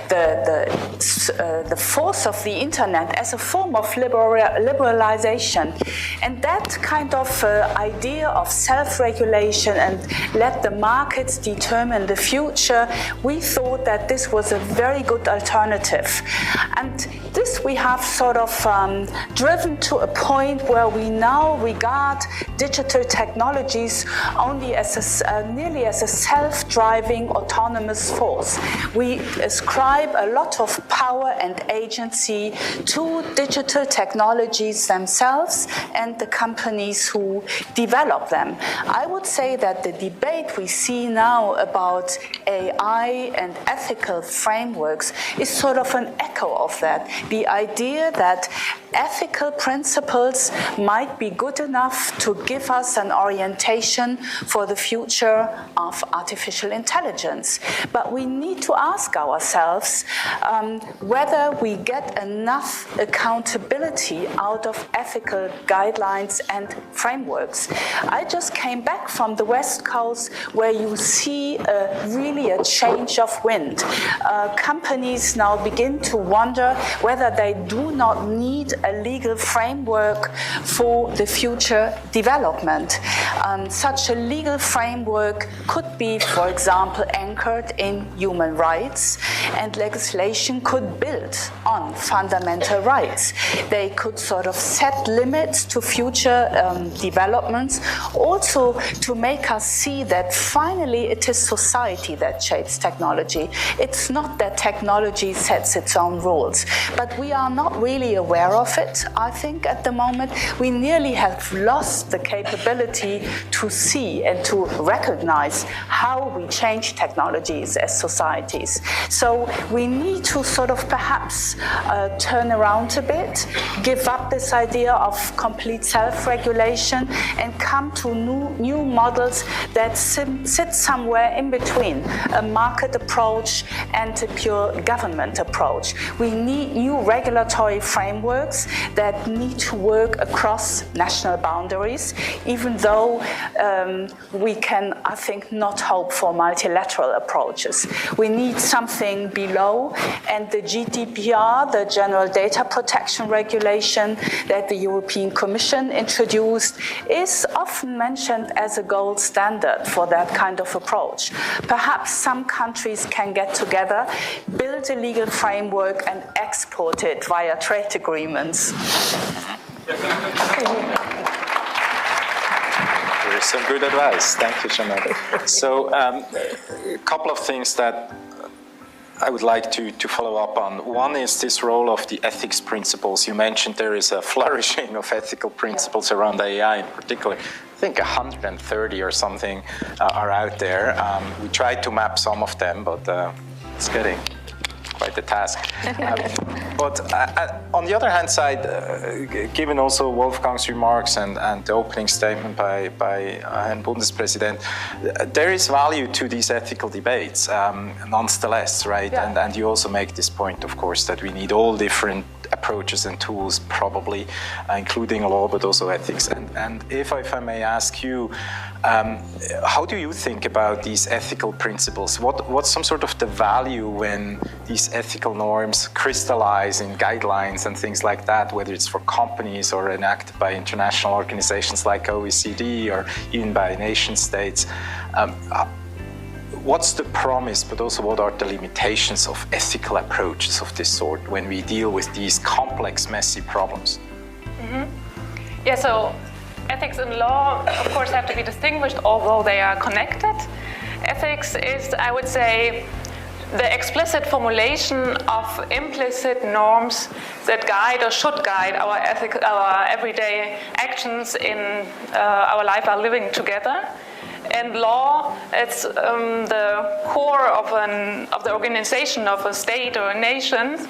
the force of the internet as a form of liberalization, and that kind of idea of self-regulation and let the markets determine the future, we thought that this was a very good alternative. And this we have sort of driven to a point where we now regard digital technologies only as nearly as a self-driving autonomous force. We ascribe a lot of power and agency to digital technologies themselves and the companies who develop them. I would say that the debate we see now about AI and ethical frameworks is sort of an echo of that. The idea that ethical principles might be good enough to give us an orientation for the future of artificial intelligence. But we need to ask ourselves whether we get enough accountability out of ethical guidelines and frameworks. I just came back from the West Coast where you see really a change of wind. Companies now begin to wonder whether they do not need a legal framework for the future development. Such a legal framework could be, for example, anchored in human rights, and legislation could build on fundamental rights. They could sort of set limits to future developments, also to make us see that finally it is society that shapes technology. It's not that technology sets its own rules, but we are not really aware of it, I think, at the moment. We nearly have lost the capability to see and to recognize how we change technologies as societies. So we need to sort of perhaps turn around a bit, give up this idea of complete self-regulation and come to new models that sit somewhere in between a market approach and a pure government approach. We need new regulatory frameworks that need to work across national boundaries, even though we can, I think, not hope for multilateral approaches. We need something below, and the GDPR, the General Data Protection Regulation that the European Commission introduced, is often mentioned as a gold standard for that kind of approach. Perhaps some countries can get together, build a legal framework and export it via trade agreements. There is some good advice. Thank you, Jeanette. So a couple of things that I would like to follow up on. One is this role of the ethics principles. You mentioned there is a flourishing of ethical principles around AI in particular. I think 130 or something are out there. We tried to map some of them, but it's getting quite a task. But on the other hand side, given also Wolfgang's remarks and the opening statement by Herrn Bundespräsident, there is value to these ethical debates, nonetheless, right? Yeah. And you also make this point, of course, that we need all different approaches and tools, probably, including law, but also ethics. And if I may ask you, how do you think about these ethical principles? What's some sort of the value when these ethical norms crystallize in guidelines and things like that, whether it's for companies or enacted by international organizations like OECD or even by nation states? What's the promise, but also what are the limitations of ethical approaches of this sort when we deal with these complex, messy problems? Mm-hmm. Yeah, so ethics and law, of course, have to be distinguished, although they are connected. ethics is, I would say, the explicit formulation of implicit norms that guide or should guide our everyday actions in our life, our living together. And law, it's the core of the organization of a state or a nation,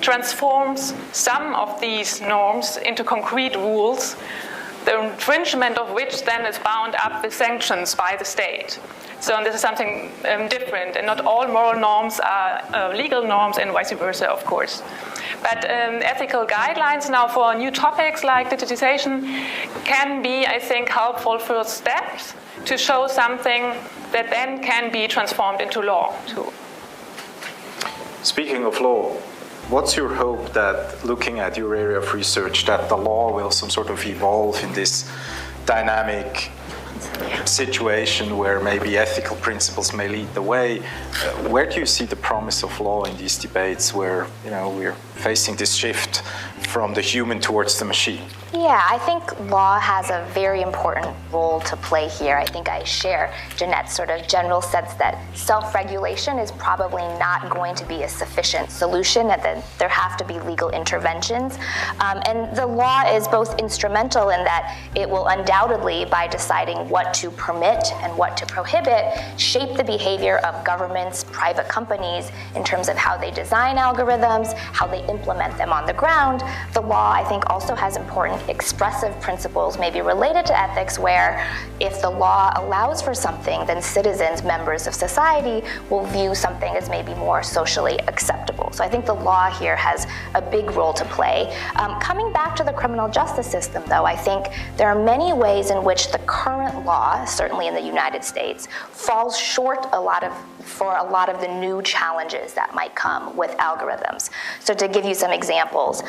transforms some of these norms into concrete rules, the infringement of which then is bound up with sanctions by the state. So this is something different, and not all moral norms are legal norms, and vice versa, of course. But ethical guidelines now for new topics like digitization can be, I think, helpful first steps to show something that then can be transformed into law too. Speaking of law, what's your hope that, looking at your area of research, that the law will some sort of evolve in this dynamic situation where maybe ethical principles may lead the way? Where do you see the promise of law in these debates where, you know, we're facing this shift from the human towards the machine? Yeah, I think law has a very important role to play here. I think I share Jeanette's sort of general sense that self-regulation is probably not going to be a sufficient solution, and that there have to be legal interventions. And the law is both instrumental in that it will undoubtedly, by deciding what to permit and what to prohibit, shape the behavior of governments, private companies, in terms of how they design algorithms, how they implement them on the ground. The law, I think, also has important expressive principles maybe related to ethics, where if the law allows for something, then citizens, members of society, will view something as maybe more socially acceptable. So I think the law here has a big role to play. Coming back to the criminal justice system, though, I think there are many ways in which the current law, certainly in the United States, falls short for a lot of the new challenges that might come with algorithms. So to give you some examples,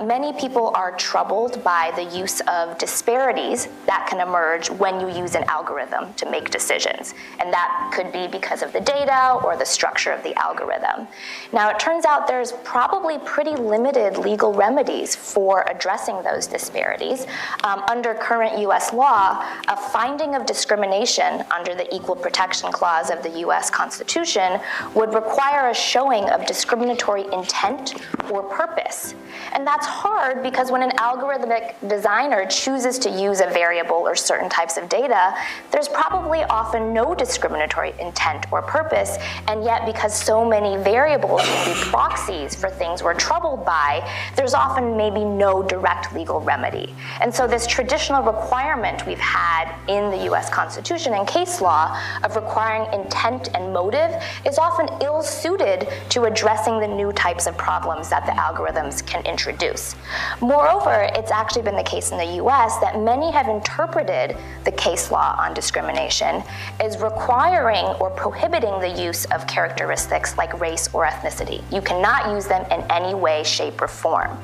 many people are troubled by the use of disparities that can emerge when you use an algorithm to make decisions. And that could be because of the data or the structure of the algorithm. Now, it turns out there's probably pretty limited legal remedies for addressing those disparities. Under current US law, a finding of discrimination under the Equal Protection Clause of the US Constitution would require a showing of discriminatory intent or purpose. And that's hard because when an algorithmic designer chooses to use a variable or certain types of data, there's probably often no discriminatory intent or purpose, and yet because so many variables can be proxies for things we're troubled by, there's often maybe no direct legal remedy. And so this traditional requirement we've had in the US Constitution and case law of requiring intent and motive is often ill-suited to addressing the new types of problems that the algorithms can introduce. Moreover, it's actually been the case in the US that many have interpreted the case law on discrimination as requiring or prohibiting the use of characteristics like race or ethnicity. You cannot use them in any way, shape, or form.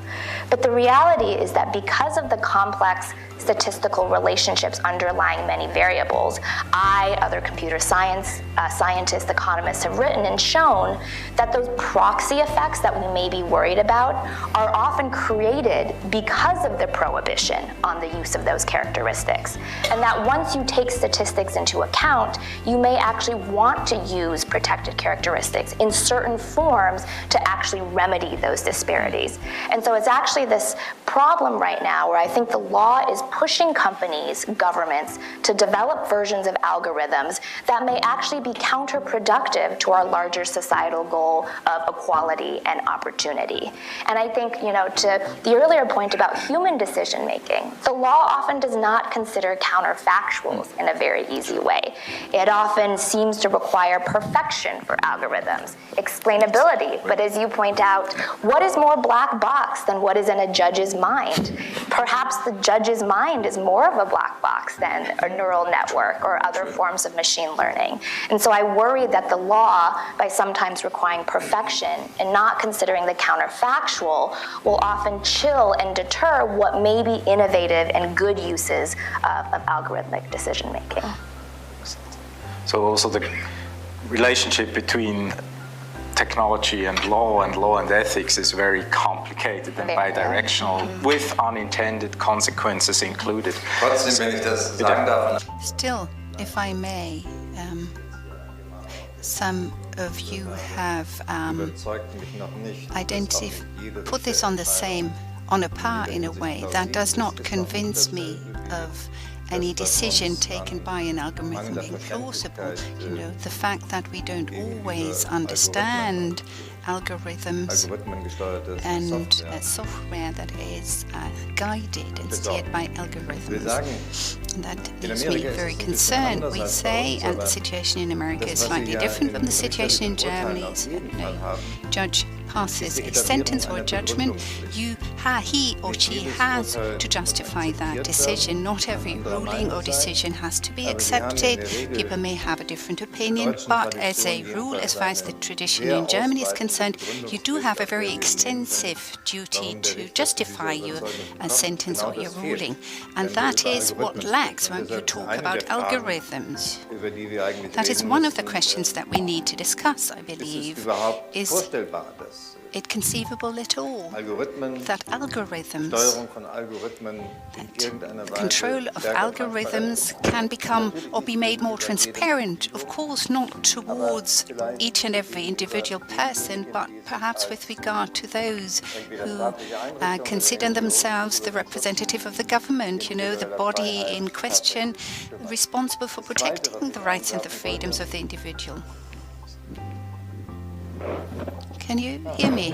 But the reality is that because of the complex statistical relationships underlying many variables, other computer science scientists, economists have written and shown that those proxy effects that we may be worried about are often created because of the prohibition on the use of those characteristics. And that once you take statistics into account, you may actually want to use protected characteristics in certain forms to actually remedy those disparities. And so it's actually this problem right now where I think the law is pushing companies, governments, to develop versions of algorithms that may actually be counterproductive to our larger societal goal of equality and opportunity. And I think, to the earlier point about human decision making, the law often does not consider counterfactuals in a very easy way. It often seems to require perfection for algorithms, explainability, but as you point out, what is more black box than what is in a judge's mind? Perhaps the judge's mind is more of a black box than a neural network or other forms of machine learning. And so I worry that the law, by sometimes requiring perfection and not considering the counterfactual, will often chill and deter what may be innovative and good uses of algorithmic decision making. So also the relationship between technology and law and ethics is very complicated and bidirectional, with unintended consequences included. Still, if I may, Some of you have put this on a par in a way. That does not convince me of any decision taken by an algorithm being plausible. You know, the fact that we don't always understand algorithms and software that is guided and steered by algorithms. And that leaves me very concerned. We say, and the situation in America is slightly different from the situation in Germany. Judge passes a sentence or a judgment, he or she has to justify that decision. Not every ruling or decision has to be accepted. People may have a different opinion, but as a rule, as far as the tradition in Germany is concerned, you do have a very extensive duty to justify your sentence or your ruling. And that is what lacks when you talk about algorithms. That is one of the questions that we need to discuss, I believe. Is it conceivable at all that algorithms, that the control of algorithms can become or be made more transparent? Of course, not towards each and every individual person, but perhaps with regard to those who consider themselves the representative of the government, you know, the body in question responsible for protecting the rights and the freedoms of the individual. Can you hear me?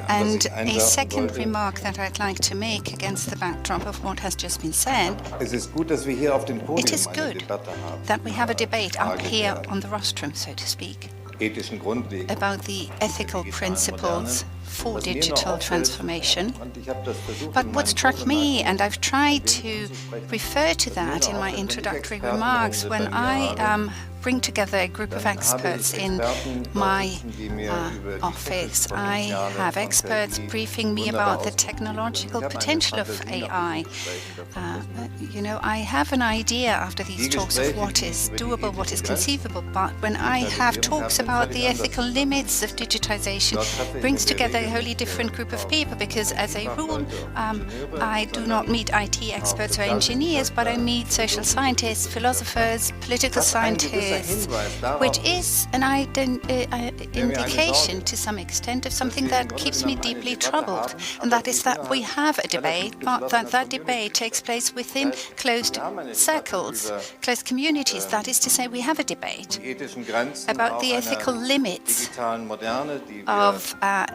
And a second remark that I'd like to make against the backdrop of what has just been said, it is good that we have a debate up here on the rostrum, so to speak, about the ethical principles for digital transformation. But what struck me, and I've tried to refer to that in my introductory remarks, when I bring together a group of experts in my office, I have experts briefing me about the technological potential of AI. You know, I have an idea after these talks of what is doable, what is conceivable, but when I have talks about the ethical limits of digitization, it brings together a wholly different group of people, because as a rule, I do not meet IT experts or engineers, but I meet social scientists, philosophers, political scientists, which is an indication to some extent of something that keeps me deeply troubled, and that is that we have a debate, but that debate takes place within closed circles, closed communities. That is to say, we have a debate about the ethical limits of a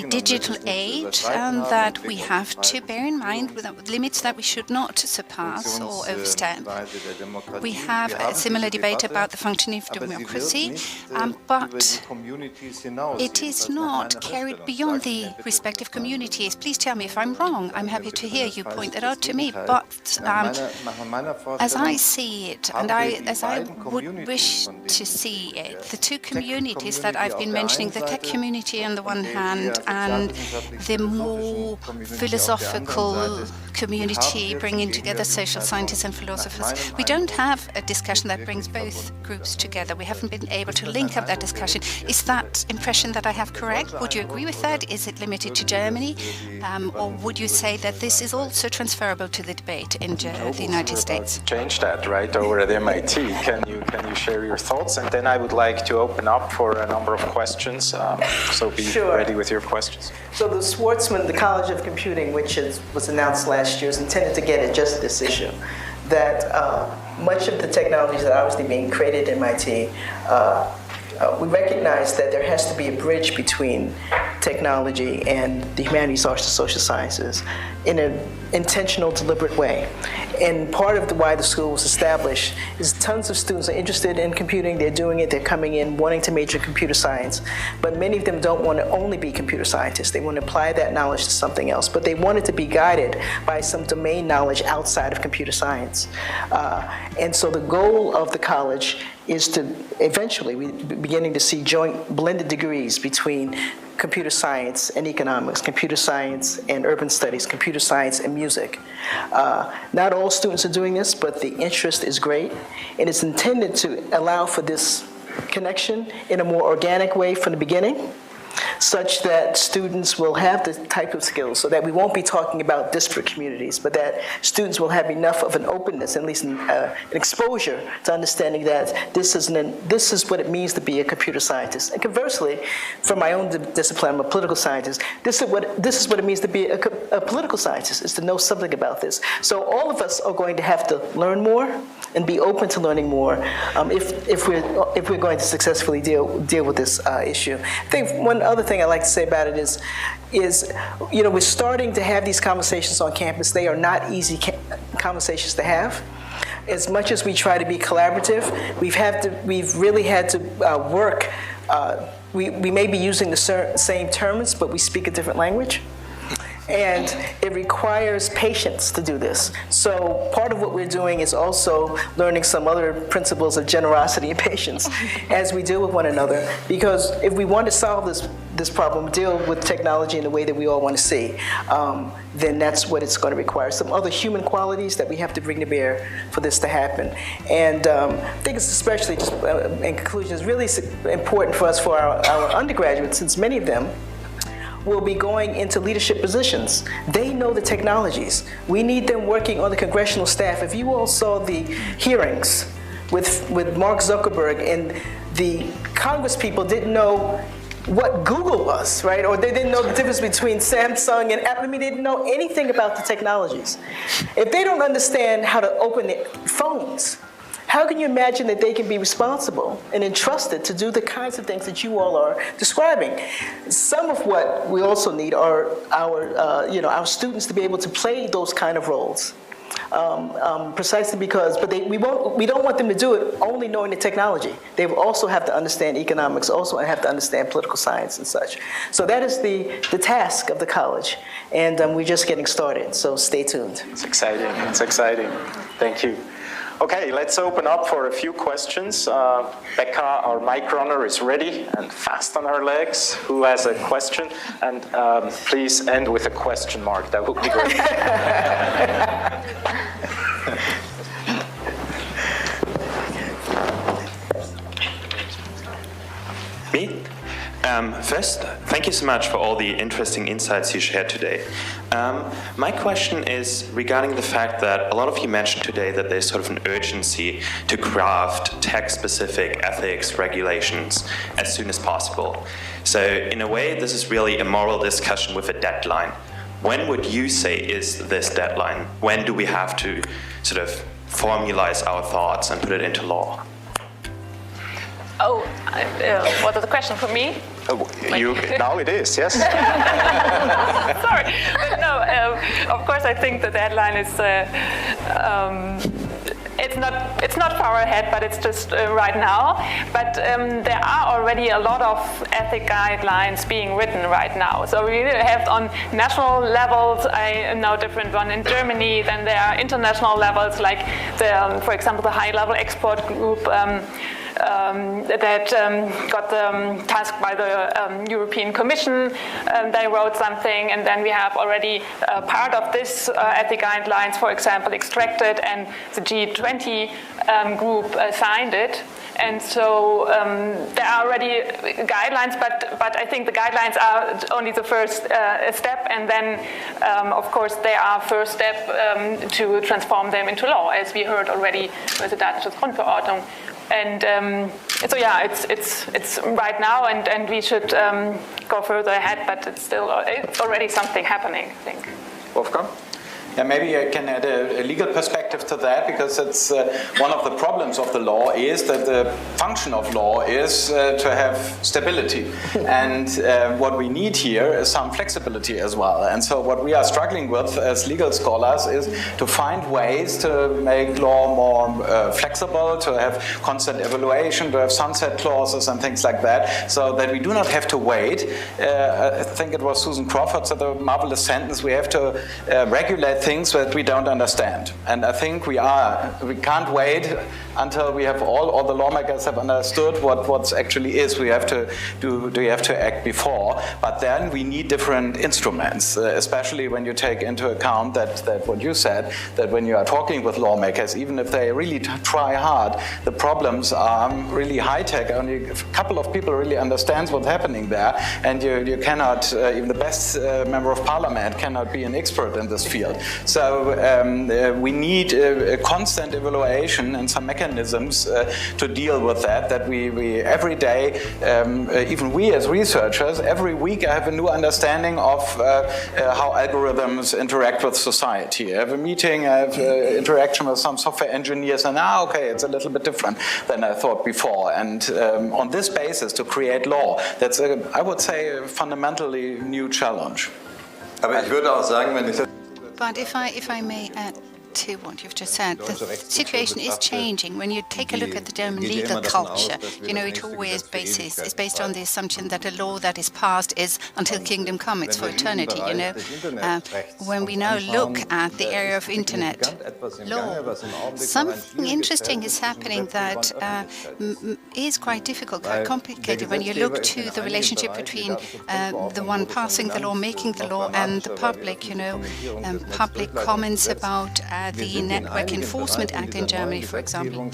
digital age, and that we have to bear in mind with limits that we should not surpass or overstep. We have a similar debate about the functioning of democracy, but it is not carried beyond the respective communities. Please tell me if I'm wrong. I'm happy to hear you point that out to me, but as I see it, and as I would wish to see it, the two communities that I've been mentioning, the tech community on the one hand, and the more philosophical community bringing together social scientists and philosophers, we don't have a discussion that brings both groups together. We haven't been able to link up that discussion. Is that impression that I have correct? Would you agree with that? Is it limited to Germany? Or would you say that this is also transferable to the debate in the United States? Change that, right, over at MIT. Can you share your thoughts? And then I would like to open up for a number of questions. So be ready with your questions. So the Schwarzman, the College of Computing, which was announced last year, is intended to get at just this issue, that much of the technologies that are obviously being created at MIT, we recognize that there has to be a bridge between technology and the humanities, arts, and social sciences in an intentional, deliberate way. And part of why the school was established is tons of students are interested in computing. They're doing it. They're coming in wanting to major in computer science. But many of them don't want to only be computer scientists. They want to apply that knowledge to something else. But they want it to be guided by some domain knowledge outside of computer science. And so the goal of the college is to eventually, we're beginning to see joint blended degrees between computer science and economics, computer science and urban studies, computer science and music. Not all students are doing this, but the interest is great, and it's intended to allow for this connection in a more organic way from the beginning, such that students will have the type of skills so that we won't be talking about disparate communities, but that students will have enough of an openness, at least an exposure to understanding that this is what it means to be a computer scientist. And conversely, from my own discipline, I'm a political scientist, this is what it means to be a political scientist, is to know something about this. So all of us are going to have to learn more and be open to learning more if we're going to successfully deal with this issue. I think one other thing I'd like to say about it is we're starting to have these conversations on campus. They are not easy conversations to have. As much as we try to be collaborative, we've really had to work. We may be using the same terms, but we speak a different language. And it requires patience to do this. So part of what we're doing is also learning some other principles of generosity and patience as we deal with one another. Because if we want to solve this problem, deal with technology in the way that we all want to see, then that's what it's going to require. Some other human qualities that we have to bring to bear for this to happen. And I think it's especially, just in conclusion, it's really important for us, for our undergraduates, since many of them will be going into leadership positions. They know the technologies. We need them working on the congressional staff. If you all saw the hearings with Mark Zuckerberg, and the Congress people didn't know what Google was, right? Or they didn't know the difference between Samsung and Apple. I mean, they didn't know anything about the technologies. If they don't understand how to open their phones, how can you imagine that they can be responsible and entrusted to do the kinds of things that you all are describing? Some of what we also need are our students to be able to play those kind of roles, precisely because. But we don't want them to do it only knowing the technology. They will also have to understand economics, also have to understand political science and such. So that is the task of the college, and we're just getting started. So stay tuned. It's exciting. It's exciting. Thank you. Okay, let's open up for a few questions. Becca, our mic runner, is ready and fast on her legs. Who has a question? And please end with a question mark. That would be great. Me? First, thank you so much for all the interesting insights you shared today. My question is regarding the fact that a lot of you mentioned today that there's sort of an urgency to craft tech-specific ethics regulations as soon as possible. So in a way, this is really a moral discussion with a deadline. When would you say is this deadline? When do we have to sort of formalize our thoughts and put it into law? Oh, what is the question for me? Now it is, yes. Sorry, but no. Of course, I think the deadline is. It's not far ahead, but it's just right now. But there are already a lot of ethic guidelines being written right now. So we have on national levels, I know different one in Germany. Then there are international levels, like for example, the high-level export group. That got tasked by the European Commission. They wrote something, and then we have already part of this ethic guidelines, for example, extracted, and the G20 group signed it. And so there are already guidelines, but I think the guidelines are only the first step, and then, of course, they are first step to transform them into law, as we heard already with the Datenschutzgrundverordnung. And so yeah, it's right now, and we should go further ahead, but it's already something happening, I think. Wolfgang? Yeah, maybe I can add a legal perspective to that, because it's one of the problems of the law is that the function of law is to have stability. And what we need here is some flexibility as well. And so what we are struggling with as legal scholars is to find ways to make law more flexible, to have constant evaluation, to have sunset clauses and things like that, so that we do not have to wait. I think it was Susan Crawford said a marvelous sentence: we have to regulate things that we don't understand. And I think we can't wait until we have all the lawmakers have understood what actually is. We have to act before. But then we need different instruments, especially when you take into account that what you said, that when you are talking with lawmakers, even if they really try hard, the problems are really high-tech. Only a couple of people really understands what's happening there, and you cannot, even the best member of parliament cannot be an expert in this field. So we need a constant evaluation and some mechanisms to deal with that we every day, even we as researchers, every week I have a new understanding of how algorithms interact with society. I have a meeting, I have interaction with some software engineers, and okay, it's a little bit different than I thought before. And on this basis, to create law, that's, I would say, a fundamentally new challenge. But if I may add to what you've just said, the situation is changing. When you take a look at the German legal culture, you know, it always is based on the assumption that a law that is passed is until kingdom come, it's for eternity, you know. When we now look at the area of internet law, something interesting is happening that is quite difficult, quite complicated when you look to the relationship between the one passing the law, making the law, and the public, you know, public comments about the Network Enforcement Act in Germany, for example,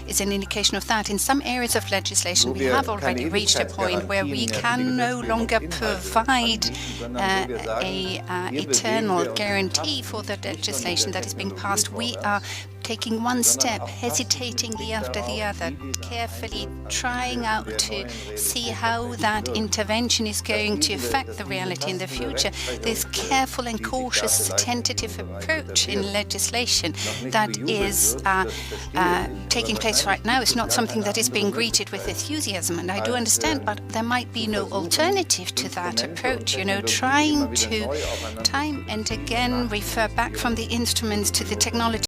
is an indication of that. In some areas of legislation, we have already reached a point where we can no longer provide an eternal guarantee for the legislation that is being passed. We are taking one step, hesitatingly after the other, carefully trying out to see how that intervention is going to affect the reality in the future. This careful and cautious, tentative approach in legislation that is taking place right now is not something that is being greeted with enthusiasm, and I do understand, but there might be no alternative to that approach, you know, trying to time and again refer back from the instruments to the technology